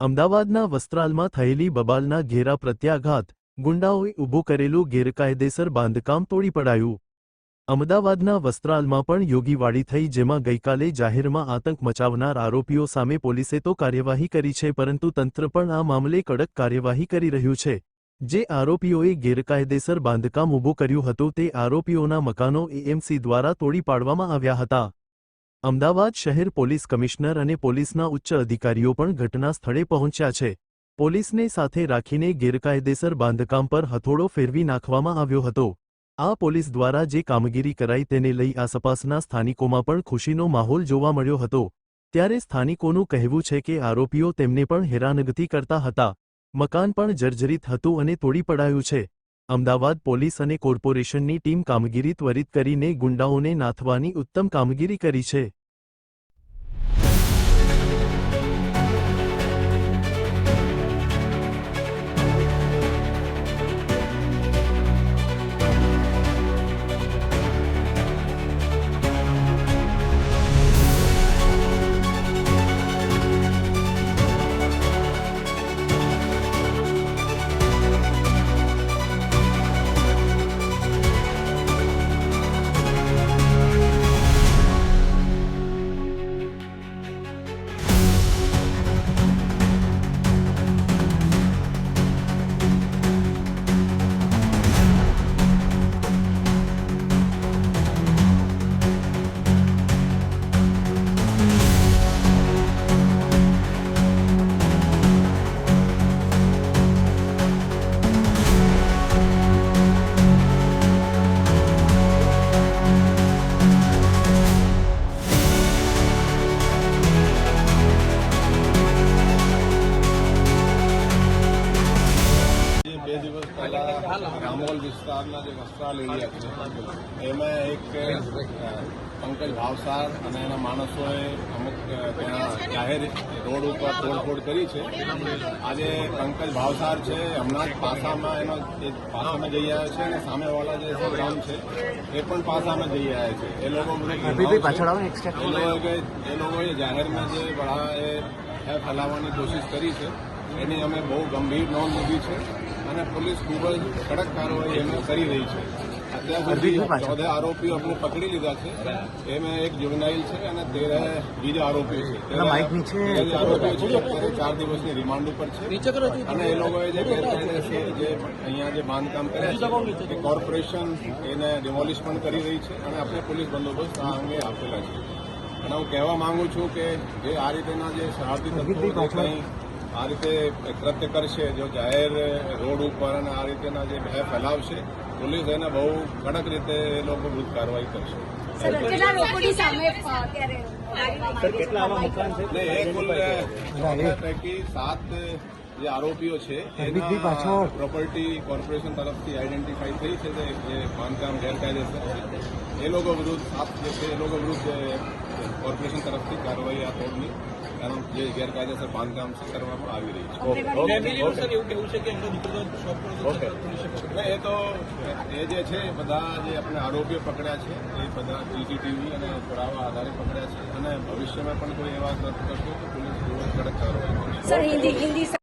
અમદાવાદના વસ્ત્રાલમાં થયેલી બબાલના ઘેરા પ્રત્યાઘાત, ગુંડાઓએ ઊભું કરેલું ગેરકાયદેસર બાંધકામ તોડી પડાયું. અમદાવાદના વસ્ત્રાલમાં પણ યોગીવાડી થઈ, જેમાં ગઈકાલે જાહેરમાં આતંક મચાવનાર આરોપીઓ સામે પોલીસે તો કાર્યવાહી કરી છે, પરંતુ તંત્ર પણ આ મામલે કડક કાર્યવાહી કરી રહ્યું છે. જે આરોપીઓએ ગેરકાયદેસર બાંધકામ ઊભું કર્યું હતું તે આરોપીઓના મકાનો એએમસી દ્વારા તોડી પાડવામાં આવ્યા હતા. અમદાવાદ શહેર પોલીસ કમિશનર અને પોલીસના ઉચ્ચ અધિકારીઓ પણ ઘટના સ્થળે પહોંચ્યા છે. પોલીસને સાથે રાખીને ગેરકાયદેસર બાંધકામ પર હથોડો ફેરવી નાખવામાં આવ્યો હતો. આ પોલીસ દ્વારા જે કામગીરી કરાઈ તેને લઈ આસપાસના સ્થાનિકોમાં પણ ખુશીનો માહોલ જોવા મળ્યો હતો. ત્યારે સ્થાનિકોનું કહેવું છે કે આરોપીઓ તેમને પણ હેરાનગતિ કરતા હતા. મકાન પણ જર્જરિત હતું અને તોડી પડાયું છે. અમદાવાદ પોલીસ અને કોર્પોરેશનની ટીમ કામગીરી ત્વરિત કરીને ગુંડાઓને નાથવાની ઉત્તમ કામગીરી કરી છે. રામોલ વિસ્તારના જે વસ્ત્રાલ એરિયા છે એમાં એક પંકજ ભાવસાર અને એના માણસોએ અમુક ત્યાં જાહેર રોડ ઉપર તોડફોડ કરી છે. આજે પંકજ ભાવસાર છે હમણાં જ પાસામાં એનો પાસામાં જઈ આવ્યા છે અને સામેવાળા જે સંગ્રામ છે એ પણ પાસામાં જઈ આવ્યા છે. એ લોકોએ જાહેરમાં જે બળા એ ફેલાવવાની કોશિશ કરી છે એની અમે બહુ ગંભીર નોંધ લીધી છે અને પોલીસ ખૂબ જ કડક કાર્યવાહી એમને કરી રહી છે. અત્યાર સુધી 14 આરોપીઓ આપણે પકડી લીધા છે. એમાં એક જુવેનાઇલ છે અને 13 બીજા આરોપીઓ છે. 13 આરોપીઓ છે અત્યારે 4 દિવસની રિમાન્ડ ઉપર છે અને એ લોકોએ જે ગેરકાયદેસર જે અહીંયા જે બાંધકામ કર્યા છે એ કોર્પોરેશન એને ડિમોલિશ પણ કરી રહી છે અને આપણે પોલીસ બંદોબસ્ત આ અંગે આપેલા છે. અને હું કહેવા માંગુ છું કે જે આ રીતેના જે શરારતી તત્વો કંઈ આ રીતે કૃત્ય કરશે, જો જાહેર રોડ ઉપર અને આ રીતેના જે ભય ફેલાવશે, પોલીસ એને બહુ કડક રીતે એ લોકો વિરુદ્ધ કાર્યવાહી કરશે. પૈકી 7 જે આરોપીઓ છે એના પ્રોપર્ટી કોર્પોરેશન તરફથી આઈડેન્ટિફાઈ થઈ છે જે બાંધકામ ગેરકાયદેસર છે. એ લોકો વિરુદ્ધ 7 જે છે એ લોકો વિરુદ્ધ કોર્પોરેશન તરફથી કાર્યવાહી આ તોડની જે ગેરકાયદેસર બાંધકામ છે કરવામાં આવી રહી છે. એ તો એ જે છે બધા જે આપણે આરોપીઓ પકડ્યા છે એ બધા સીસીટીવી અને પુરાવા આધારે પકડ્યા છે અને ભવિષ્યમાં પણ કોઈ એવા કરશે તો પોલીસ કડક કાર્યવાહી કરશે.